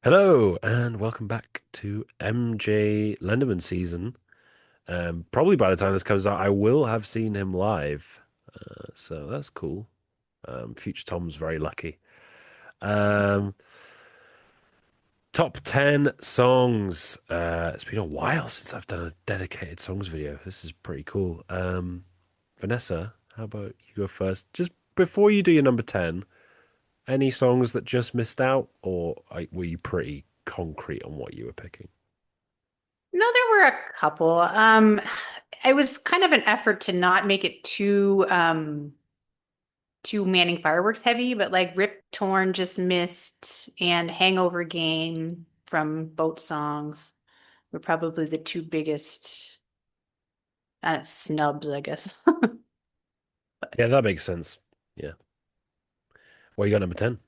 Hello and welcome back to MJ Lenderman season. Probably by the time this comes out, I will have seen him live, so that's cool. Future Tom's very lucky. Um, Top 10 songs. It's been a while since I've done a dedicated songs video. This is pretty cool. Vanessa, how about you go first? Just before you do your number 10, any songs that just missed out, or were you pretty concrete on what you were picking? No, there were a couple. It was kind of an effort to not make it too Manning fireworks heavy, but like Rip Torn just missed and Hangover Game from both songs were probably the two biggest snubs, I guess. Yeah, that makes sense. Yeah. Well, you got number 10.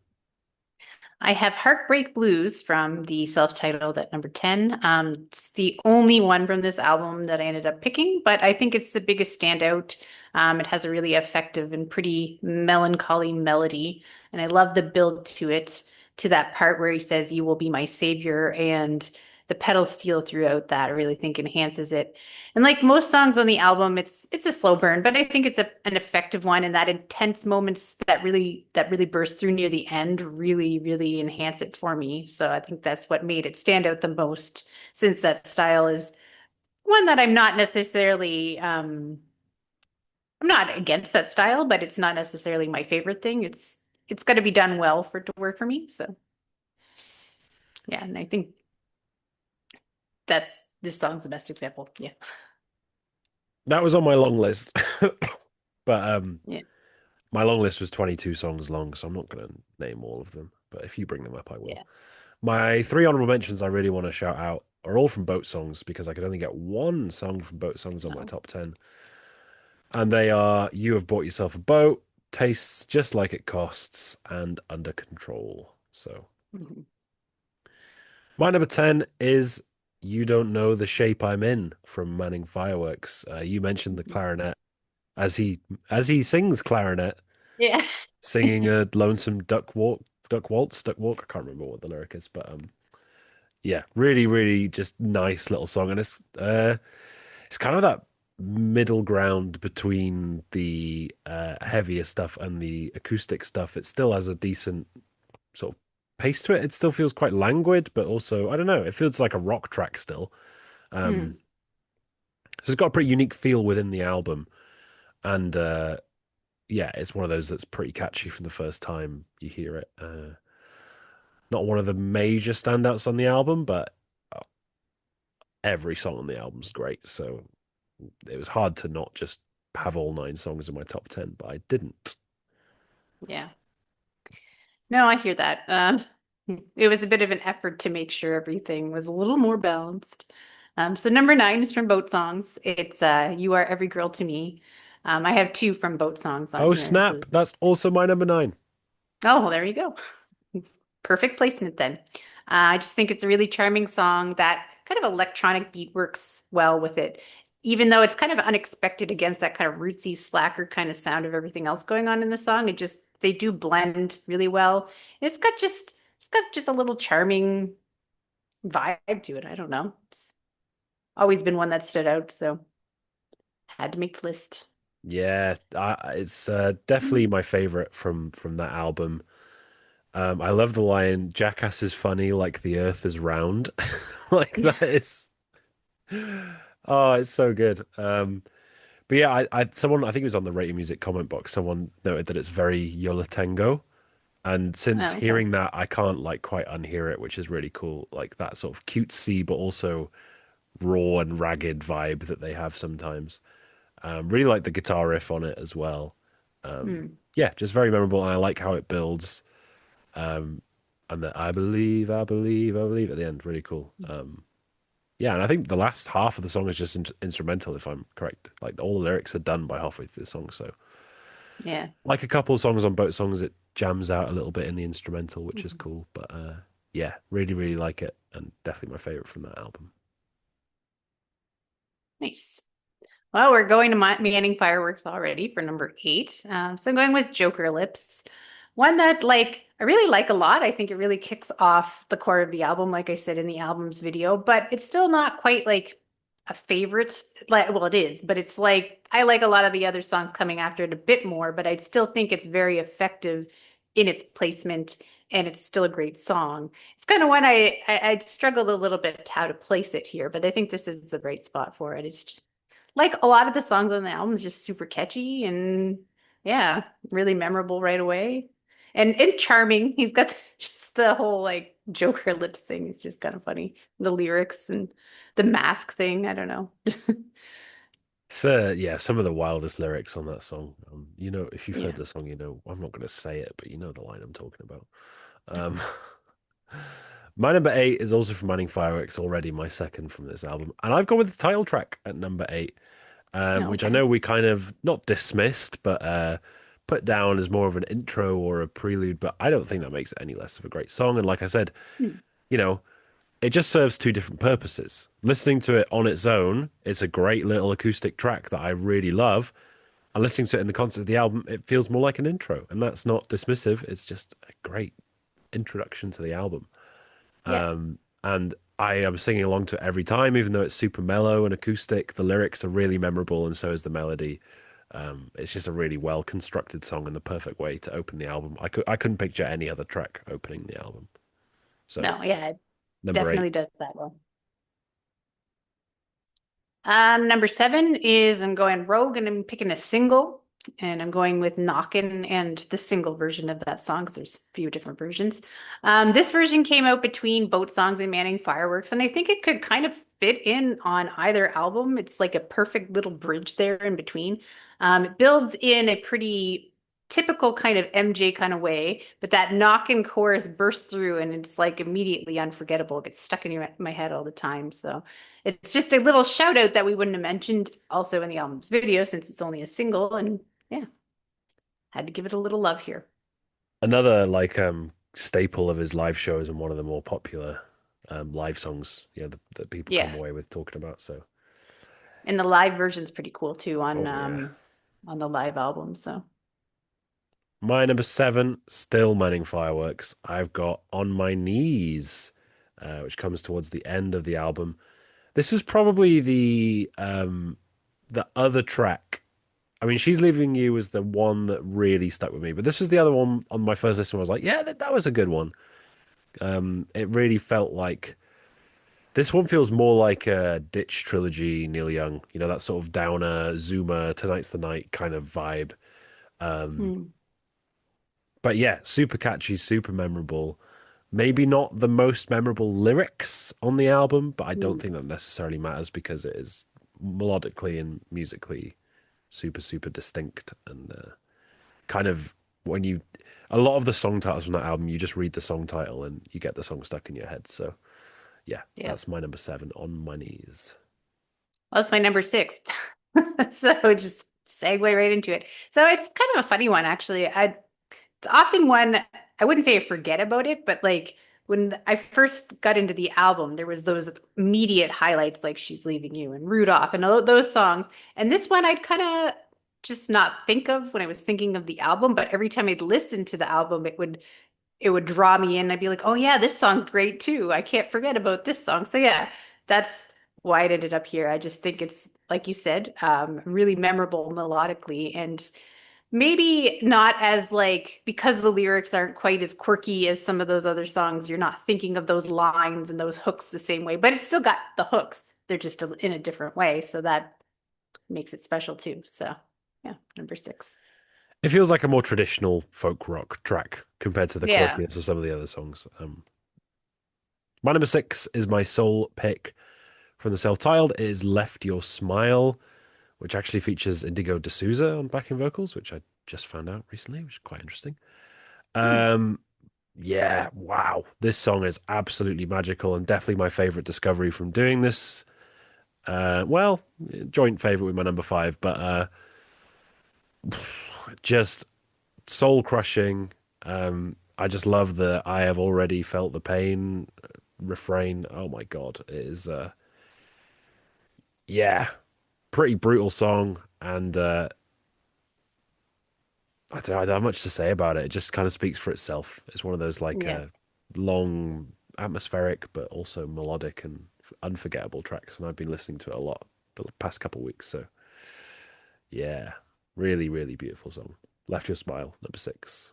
I have Heartbreak Blues from the self-titled at number 10. It's the only one from this album that I ended up picking, but I think it's the biggest standout. It has a really effective and pretty melancholy melody, and I love the build to it, to that part where he says, "You will be my savior," and the pedal steel throughout that I really think enhances it. And like most songs on the album, it's a slow burn, but I think it's an effective one. And that intense moments that really burst through near the end really enhance it for me. So I think that's what made it stand out the most, since that style is one that I'm not against that style, but it's not necessarily my favorite thing. It's got to be done well for it to work for me. So yeah, and I think that's this song's the best example. Yeah. That was on my long list. But Yeah. my long list was 22 songs long, so I'm not going to name all of them. But if you bring them up, I will. Yeah. My three honorable mentions I really want to shout out are all from boat songs because I could only get one song from boat songs on my No. top 10. And they are You Have Bought Yourself a Boat, Tastes Just Like It Costs, and Under Control. So Mhm. my number 10 is You Don't Know the Shape I'm In from Manning Fireworks. You mentioned the clarinet as he sings clarinet, Yeah. singing a lonesome duck walk. I can't remember what the lyric is, but yeah, really, really just nice little song, and it's kind of that middle ground between the heavier stuff and the acoustic stuff. It still has a decent sort of pace to it. It still feels quite languid, but also I don't know. It feels like a rock track still. Um, Hmm. so it's got a pretty unique feel within the album, and yeah, it's one of those that's pretty catchy from the first time you hear it. Not one of the major standouts on the album, but every song on the album's great. So it was hard to not just have all nine songs in my top 10, but I didn't. Yeah. No, I hear that. It was a bit of an effort to make sure everything was a little more balanced. So number nine is from Boat Songs. It's You Are Every Girl to Me. I have two from Boat Songs on Oh, here. snap. So, That's also my number nine. oh, well, there you go. Perfect placement then. I just think it's a really charming song. That kind of electronic beat works well with it, even though it's kind of unexpected against that kind of rootsy slacker kind of sound of everything else going on in the song. It just they do blend really well. It's got just a little charming vibe to it. I don't know. It's always been one that stood out, so had to make the list. Yeah, it's definitely my favorite from that album. I love the line, "Jackass is funny like the earth is round." Like Yeah. that is oh, it's so good. But yeah, someone I think it was on the Rating Music comment box, someone noted that it's very Yola Tango. And since Oh, okay. hearing that, I can't like quite unhear it, which is really cool. Like that sort of cutesy, but also raw and ragged vibe that they have sometimes. Really like the guitar riff on it as well. Hmm. Yeah, just very memorable, and I like how it builds. Um, and that I believe at the end, really cool. Yeah, and I think the last half of the song is just instrumental, if I'm correct. Like all the lyrics are done by halfway through the song. So, Yeah. like a couple of songs on both songs, it jams out a little bit in the instrumental, which is Mhm. cool. But yeah, really, really like it, and definitely my favorite from that album. Nice. Well, we're going to Manning Fireworks already for number eight. So I'm going with Joker Lips. One that I really like a lot. I think it really kicks off the core of the album, like I said in the album's video, but it's still not quite like a favorite. Like, well, it is, but it's like I like a lot of the other songs coming after it a bit more, but I still think it's very effective in its placement and it's still a great song. It's kind of one I struggled a little bit how to place it here, but I think this is the right spot for it. It's just, like a lot of the songs on the album, just super catchy and yeah, really memorable right away. And charming. He's got just the whole like Joker lips thing. It's just kind of funny. The lyrics and the mask thing. I don't know. So yeah, some of the wildest lyrics on that song. If you've heard Yeah. the song, I'm not going to say it, but you know the line I'm talking about. Um, my number eight is also from Manning Fireworks, already my second from this album, and I've gone with the title track at number eight, Oh, which I okay. know we kind of not dismissed, but put down as more of an intro or a prelude. But I don't think that makes it any less of a great song. And like I said, Hmm. you know, it just serves two different purposes. Listening to it on its own, it's a great little acoustic track that I really love. And listening to it in the context of the album, it feels more like an intro. And that's not dismissive. It's just a great introduction to the album. Yeah. And I am singing along to it every time, even though it's super mellow and acoustic. The lyrics are really memorable, and so is the melody. It's just a really well constructed song and the perfect way to open the album. I couldn't picture any other track opening the album. So No, yeah, it number eight. definitely does that well. Number seven is I'm going Rogue and I'm picking a single and I'm going with Knockin' and the single version of that song because there's a few different versions. This version came out between Boat Songs and Manning Fireworks, and I think it could kind of fit in on either album. It's like a perfect little bridge there in between. It builds in a pretty typical kind of MJ kind of way, but that knock-in chorus bursts through and it's like immediately unforgettable. It gets stuck in my head all the time. So it's just a little shout out that we wouldn't have mentioned also in the album's video since it's only a single. And yeah, had to give it a little love here. Another staple of his live shows and one of the more popular live songs, that people come Yeah. away with talking about. So, And the live version's pretty cool too oh yeah. on the live album. So My number seven, still Manning Fireworks. I've got On My Knees, which comes towards the end of the album. This is probably the other track. I mean, She's Leaving You was the one that really stuck with me, but this is the other one on my first listen. I was like, yeah, that was a good one. It really felt like this one feels more like a Ditch trilogy, Neil Young. That sort of downer, zoomer, Tonight's the Night kind of vibe. Um, hmm. but yeah, super catchy, super memorable. Maybe not the most memorable lyrics on the album, but I don't Hmm. think that necessarily matters because it is melodically and musically super, super distinct and kind of when you a lot of the song titles from that album, you just read the song title and you get the song stuck in your head. So yeah, Yeah. that's my number seven, On My Knees. Well, that's my number six. So just segue right into it. So it's kind of a funny one, actually. It's often one I wouldn't say I forget about it, but like when I first got into the album, there was those immediate highlights like She's Leaving You and Rudolph and all those songs. And this one I'd kind of just not think of when I was thinking of the album, but every time I'd listen to the album, it would draw me in. I'd be like, oh yeah, this song's great too. I can't forget about this song. So yeah, that's why it ended up here. I just think it's like you said, really memorable melodically and maybe not as like because the lyrics aren't quite as quirky as some of those other songs, you're not thinking of those lines and those hooks the same way, but it's still got the hooks. They're just in a different way. So that makes it special too. So yeah, number six. It feels like a more traditional folk rock track compared to the Yeah. quirkiness of some of the other songs. My number six is my sole pick from the self-titled. It is Left Your Smile, which actually features Indigo D'Souza on backing vocals, which I just found out recently, which is quite interesting. Hmm. Um, yeah, wow. This song is absolutely magical and definitely my favorite discovery from doing this. Well, joint favorite with my number five, but just soul crushing. I just love the I have already felt the pain refrain. Oh my God. It is yeah, pretty brutal song and I don't have much to say about it. It just kind of speaks for itself. It's one of those like Yeah. long, atmospheric, but also melodic and unforgettable tracks. And I've been listening to it a lot the past couple of weeks. So yeah, really, really beautiful song. Left Your Smile, number six.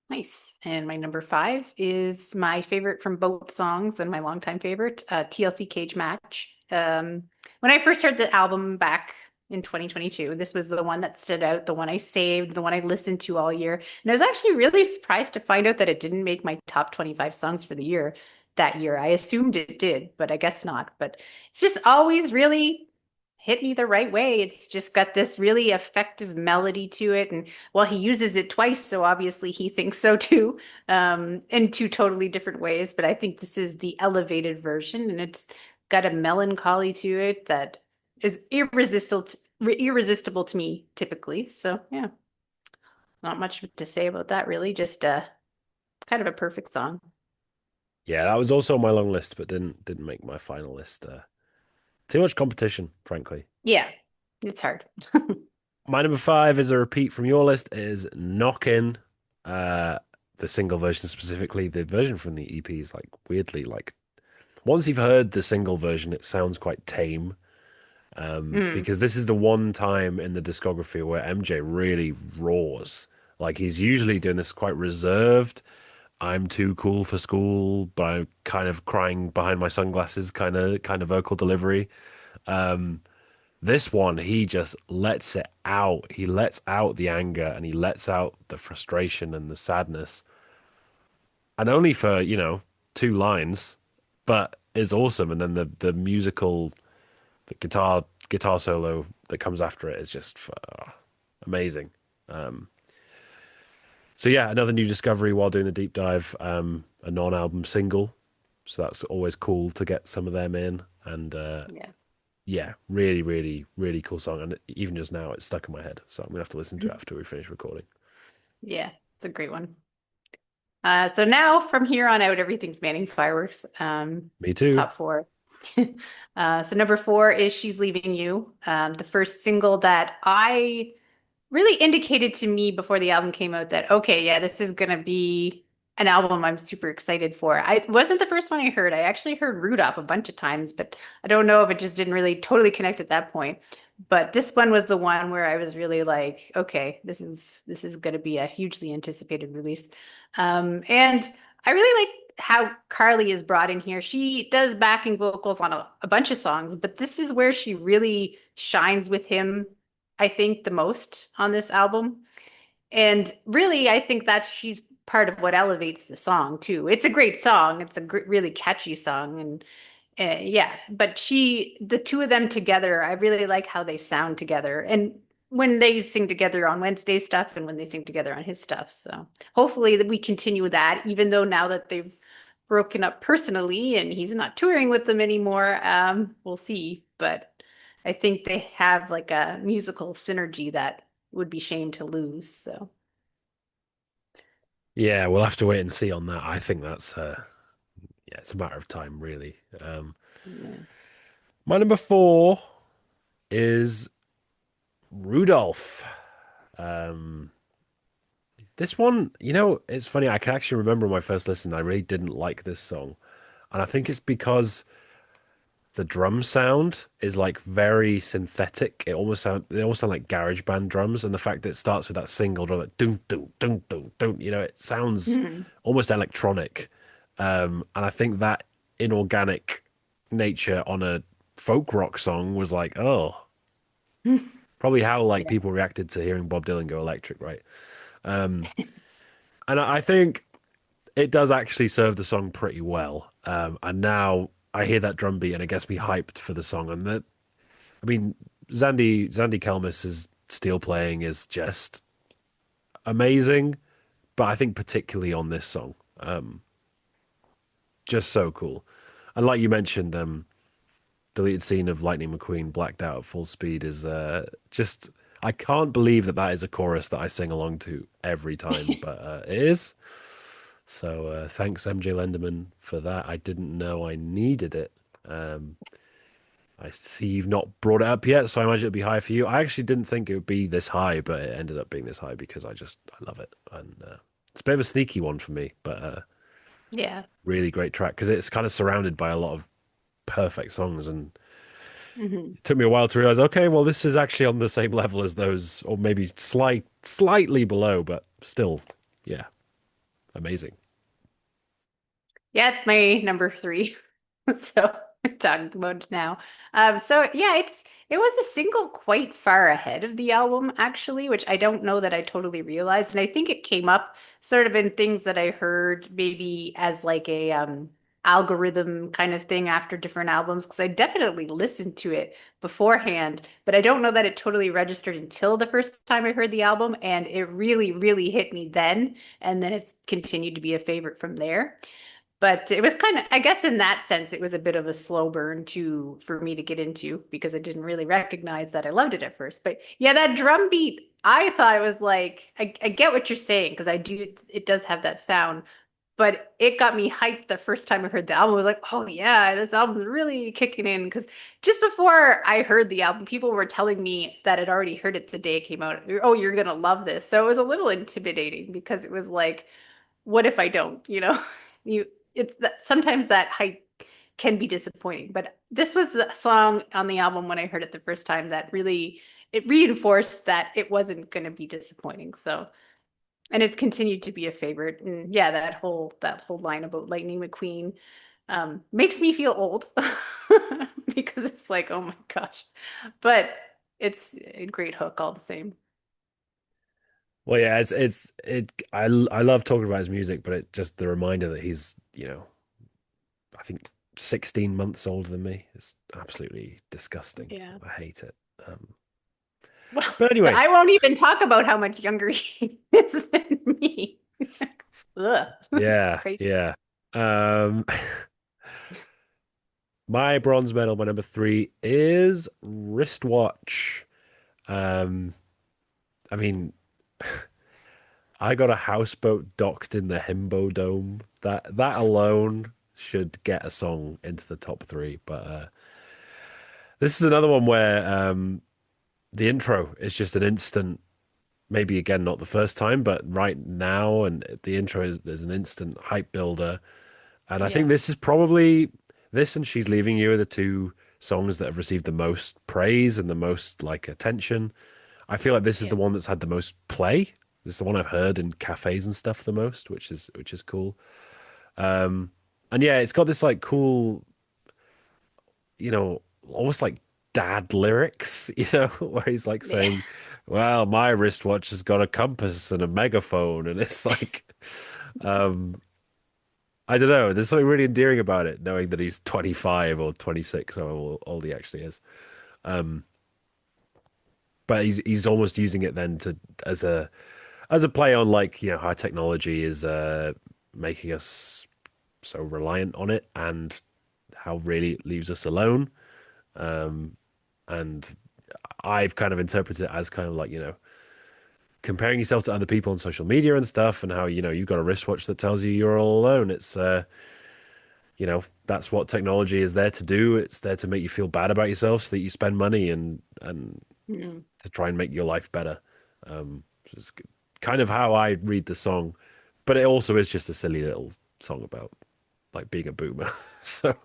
Nice. And my number five is my favorite from both songs and my longtime favorite, TLC Cage Match. When I first heard the album back in 2022, this was the one that stood out, the one I saved, the one I listened to all year. And I was actually really surprised to find out that it didn't make my top 25 songs for the year that year. I assumed it did, but I guess not. But it's just always really hit me the right way. It's just got this really effective melody to it. And well, he uses it twice, so obviously he thinks so too, in two totally different ways. But I think this is the elevated version, and it's got a melancholy to it that is irresistible to me typically. So yeah, not much to say about that really. Just kind of a perfect song. Yeah, that was also on my long list, but didn't make my final list. Too much competition, frankly. Yeah, it's hard. My number five is a repeat from your list, is Knockin'. Uh, the single version specifically, the version from the EP is like weirdly like once you've heard the single version, it sounds quite tame. Mm, Because this is the one time in the discography where MJ really roars. Like he's usually doing this quite reserved. I'm too cool for school, but I'm kind of crying behind my sunglasses kind of vocal delivery. This one, he just lets it out. He lets out the anger and he lets out the frustration and the sadness. And only for, two lines, but it's awesome. And then the musical, the guitar solo that comes after it is just amazing. So yeah, another new discovery while doing the deep dive, a non-album single. So that's always cool to get some of them in. And yeah. yeah, really, really, really cool song. And even just now, it's stuck in my head. So I'm gonna have to listen to it after we finish recording. Yeah, it's a great one. So now from here on out, everything's banning fireworks. Me too. Top four. So number four is She's Leaving You. The first single that I really indicated to me before the album came out that, okay, yeah, this is gonna be an album I'm super excited for. I it wasn't the first one I heard. I actually heard Rudolph a bunch of times, but I don't know if it just didn't really totally connect at that point. But this one was the one where I was really like, okay, this is gonna be a hugely anticipated release. And I really like how Carly is brought in here. She does backing vocals on a bunch of songs, but this is where she really shines with him, I think, the most on this album. And really, I think that's she's part of what elevates the song too. It's a great song. It's a really catchy song, and yeah. But the two of them together, I really like how they sound together, and when they sing together on Wednesday stuff, and when they sing together on his stuff. So hopefully that we continue that, even though now that they've broken up personally and he's not touring with them anymore, we'll see. But I think they have like a musical synergy that would be shame to lose. So Yeah, we'll have to wait and see on that. I think that's yeah, it's a matter of time, really. yeah. My number four is Rudolph. Um, this one, it's funny. I can actually remember my first listen, I really didn't like this song. And I think it's because the drum sound is like very synthetic. They almost sound like garage band drums, and the fact that it starts with that single drum, like doom doom doom doom doom, it sounds Mhm. almost electronic. And I think that inorganic nature on a folk rock song was like, oh, probably how like Yeah. people reacted to hearing Bob Dylan go electric, right? And I think it does actually serve the song pretty well. And now I hear that drum beat and it gets me hyped for the song. And that, I mean, Zandy Kelmis's steel playing is just amazing, but I think particularly on this song, just so cool. And like you mentioned, deleted scene of Lightning McQueen blacked out at full speed is just I can't believe that that is a chorus that I sing along to every time, but it is. So thanks MJ Lenderman for that. I didn't know I needed it. Um, I see you've not brought it up yet, so I imagine it'd be high for you. I actually didn't think it would be this high, but it ended up being this high because I love it, and it's a bit of a sneaky one for me, but Yeah. really great track because it's kind of surrounded by a lot of perfect songs, and Hmm. it took me a while to realize, okay, well, this is actually on the same level as those, or maybe slightly below, but still, yeah, amazing. Yeah, it's my number three. So we're talking about it now. So yeah, it was a single quite far ahead of the album actually, which I don't know that I totally realized. And I think it came up sort of in things that I heard maybe as like a algorithm kind of thing after different albums, because I definitely listened to it beforehand, but I don't know that it totally registered until the first time I heard the album, and it really, really hit me then, and then it's continued to be a favorite from there. But it was kind of, I guess in that sense, it was a bit of a slow burn to for me to get into because I didn't really recognize that I loved it at first. But yeah, that drum beat, I thought it was like, I get what you're saying because I do, it does have that sound, but it got me hyped the first time I heard the album. I was like, oh yeah, this album's really kicking in. Because just before I heard the album, people were telling me that I'd already heard it the day it came out. Oh, you're gonna love this. So it was a little intimidating because it was like, what if I don't? You know, you it's that sometimes that hype can be disappointing. But this was the song on the album when I heard it the first time that really it reinforced that it wasn't going to be disappointing. So, and it's continued to be a favorite. And yeah, that whole line about Lightning McQueen makes me feel old because it's like, oh my gosh. But it's a great hook all the same. Well, yeah, I love talking about his music, but it just the reminder that he's, I think 16 months older than me is absolutely disgusting. Yeah. I hate it. Um, Well, but anyway, I won't even talk about how much younger he is than me. Ugh, it's yeah, crazy. yeah. Um, my bronze medal, my number three is wristwatch. Um, I mean, I got a houseboat docked in the Himbo Dome. That alone should get a song into the top three. But this is another one where the intro is just an instant. Maybe again, not the first time, but right now, and the intro is there's an instant hype builder. And I think Yeah, this is probably this and She's Leaving You are the two songs that have received the most praise and the most like attention. I feel like this is yeah, the one that's had the most play. This is the one I've heard in cafes and stuff the most, which is cool. And yeah, it's got this like cool, almost like dad lyrics, where he's like yeah, saying, "Well, my wristwatch has got a compass and a megaphone," and it's like, um, I don't know. There's something really endearing about it, knowing that he's 25 or 26, or how old he actually is. Um, but he's almost using it then to as a play on like how technology is making us so reliant on it and how really it leaves us alone. And I've kind of interpreted it as kind of like comparing yourself to other people on social media and stuff, and how you've got a wristwatch that tells you you're all alone. It's that's what technology is there to do. It's there to make you feel bad about yourself so that you spend money and mm, to try and make your life better. It's kind of how I read the song, but it also is just a silly little song about like being a boomer. So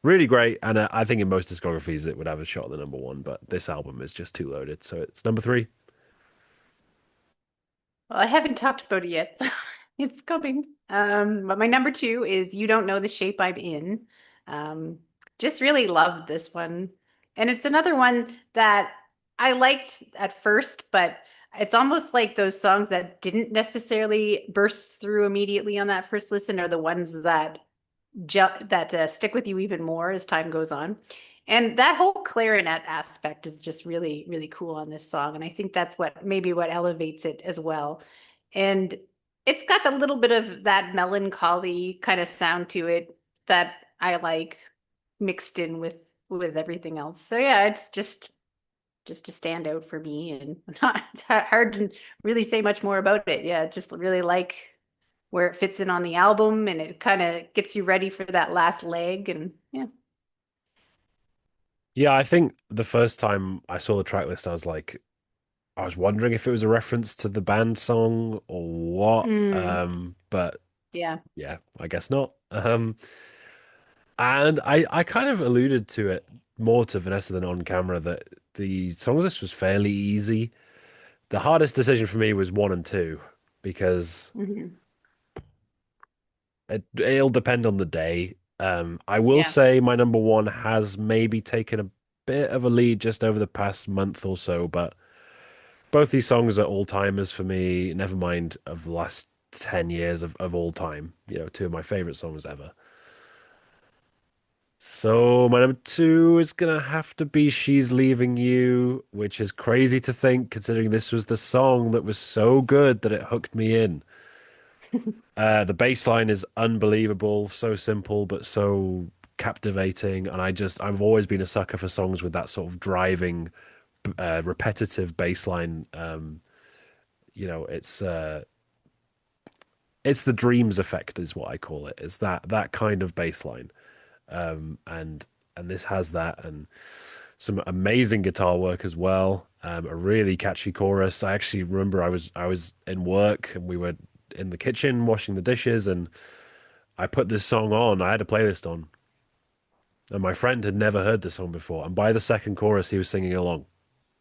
really great, and I think in most discographies it would have a shot at the number one, but this album is just too loaded, so it's number three. Well, I haven't talked about it yet, so it's coming. But my number two is You Don't Know the Shape I'm In. Um, just really loved this one. And it's another one that I liked at first, but it's almost like those songs that didn't necessarily burst through immediately on that first listen are the ones that stick with you even more as time goes on. And that whole clarinet aspect is just really, really cool on this song. And I think that's what elevates it as well. And it's got a little bit of that melancholy kind of sound to it that I like mixed in with everything else. So yeah, it's just a standout for me and it's hard to really say much more about it. Yeah, just really like where it fits in on the album and it kind of gets you ready for that last leg and yeah. Yeah, I think the first time I saw the track list, I was wondering if it was a reference to the band song or what. Mm, But yeah. yeah, I guess not. And I kind of alluded to it more to Vanessa than on camera that the song list was fairly easy. The hardest decision for me was one and two because Hmm. it'll depend on the day. I will Yeah. say my number one has maybe taken a bit of a lead just over the past month or so, but both these songs are all timers for me, never mind of the last 10 years of all time. You know, two of my favorite songs ever. So my number two is gonna have to be She's Leaving You, which is crazy to think considering this was the song that was so good that it hooked me in. The bass line is unbelievable, so simple but so captivating, and I've always been a sucker for songs with that sort of driving, repetitive bass line. You know, it's the dreams effect is what I call it. It's that kind of bass line. And this has that and some amazing guitar work as well. A really catchy chorus. I actually remember I was in work and we were in the kitchen washing the dishes and I put this song on. I had a playlist on, and my friend had never heard this song before. And by the second chorus, he was singing along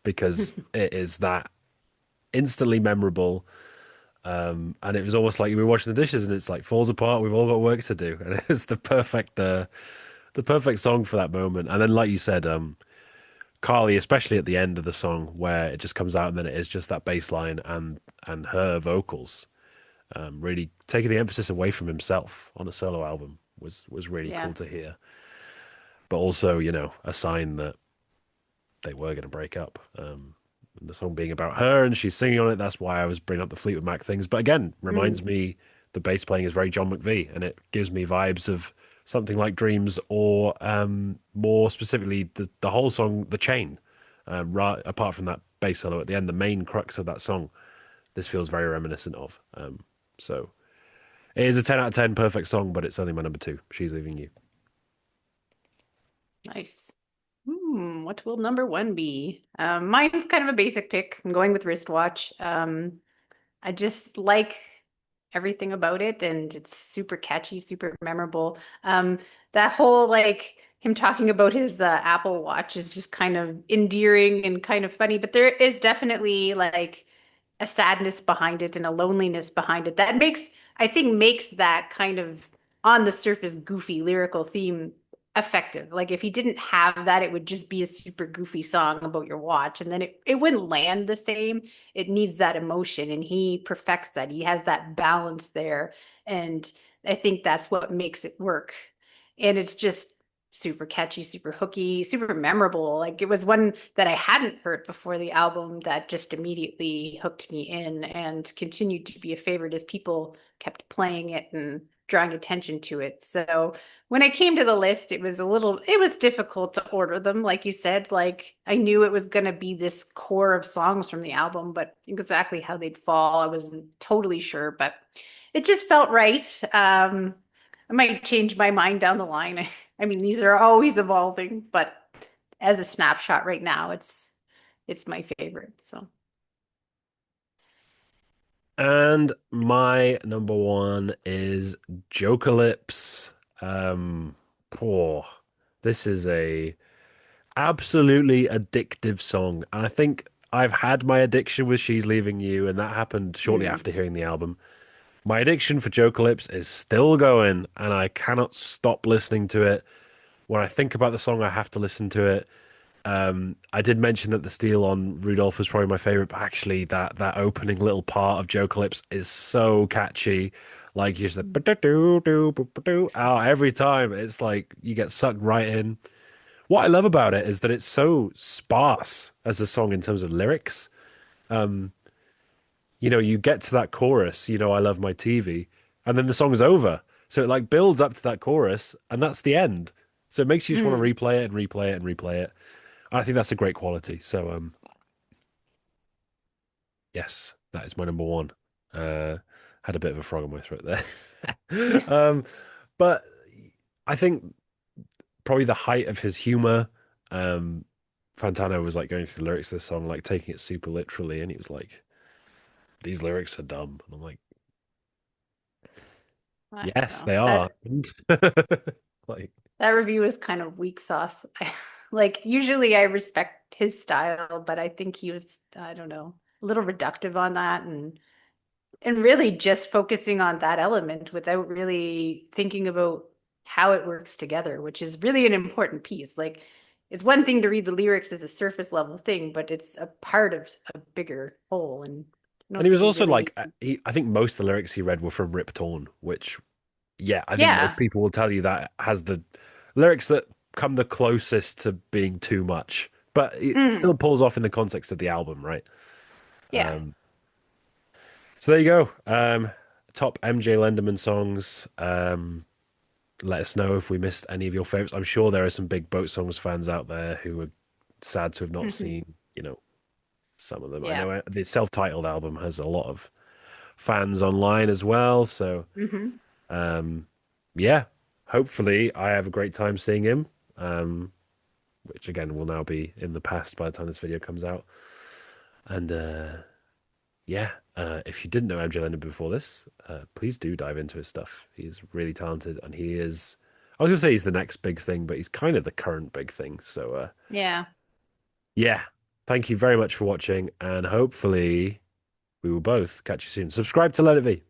because it is that instantly memorable. And it was almost like we were washing the dishes, and it's like falls apart. We've all got work to do, and it was the perfect song for that moment. And then, like you said, Carly, especially at the end of the song, where it just comes out, and then it is just that bass line and her vocals, really taking the emphasis away from himself on a solo album was really Yeah. cool to hear. But also, you know, a sign that they were going to break up. And the song being about her and she's singing on it. That's why I was bringing up the Fleetwood Mac things. But again, reminds Mm, me the bass playing is very John McVie, and it gives me vibes of something like Dreams, or more specifically the whole song, The Chain. Right, apart from that bass solo at the end, the main crux of that song, this feels very reminiscent of. So it is a 10 out of 10 perfect song, but it's only my number two. She's Leaving You. nice. What will number one be? Mine's kind of a basic pick. I'm going with wristwatch. I just like everything about it, and it's super catchy, super memorable. That whole like him talking about his Apple Watch is just kind of endearing and kind of funny, but there is definitely like a sadness behind it and a loneliness behind it that I think, makes that kind of on the surface goofy lyrical theme effective. Like if he didn't have that, it would just be a super goofy song about your watch, and then it wouldn't land the same. It needs that emotion, and he perfects that. He has that balance there, and I think that's what makes it work. And it's just super catchy, super hooky, super memorable. Like it was one that I hadn't heard before the album that just immediately hooked me in and continued to be a favorite as people kept playing it and drawing attention to it. So when I came to the list, it was difficult to order them. Like you said, like I knew it was going to be this core of songs from the album, but exactly how they'd fall, I wasn't totally sure, but it just felt right. I might change my mind down the line. I mean, these are always evolving, but as a snapshot right now, it's my favorite. So And my number one is Jocalypse. Um, Poor. This is a absolutely addictive song. And I think I've had my addiction with She's Leaving You, and that happened shortly mm, after hearing the album. My addiction for Jocalypse is still going, and I cannot stop listening to it. When I think about the song, I have to listen to it. I did mention that the steel on Rudolph was probably my favorite, but actually that opening little part of Joe Calypso is so catchy. Like you just like, "Ba-da-doo, doo, ba-ba-doo." Oh, every time it's like you get sucked right in. What I love about it is that it's so sparse as a song in terms of lyrics. You know, you get to that chorus, you know, I love my TV, and then the song's over. So it like builds up to that chorus, and that's the end. So it makes you just want to mm. replay it and replay it and replay it. I think that's a great quality. So yes, that is my number one. Uh, had a bit of a frog in my throat there. But I think probably the height of his humor. um, Fantano was like going through the lyrics of this song, like taking it super literally, and he was like, "These lyrics are dumb," and I'm like, I don't "Yes, know. they are." That Like, that review is kind of weak sauce. Like usually I respect his style, but I think he was, I don't know, a little reductive on that and really just focusing on that element without really thinking about how it works together, which is really an important piece. Like it's one thing to read the lyrics as a surface level thing, but it's a part of a bigger whole. And I and he don't was think he also really, like, I think most of the lyrics he read were from Rip Torn, which, yeah, I think most yeah. people will tell you that has the lyrics that come the closest to being too much, but it Mm, still pulls off in the context of the album, right? yeah. So there you go. Top MJ Lenderman songs. Let us know if we missed any of your favorites. I'm sure there are some big Boat Songs fans out there who are sad to have not Hmm. seen, some of them. I Yeah. know the self-titled album has a lot of fans online as well. So, Hmm. um, yeah, hopefully I have a great time seeing him, um, which again will now be in the past by the time this video comes out. And yeah, if you didn't know MJ Lennon before this, please do dive into his stuff. He's really talented, and he is. I was gonna say he's the next big thing, but he's kind of the current big thing. So, Yeah. yeah, thank you very much for watching, and hopefully we will both catch you soon. Subscribe to Let It Be.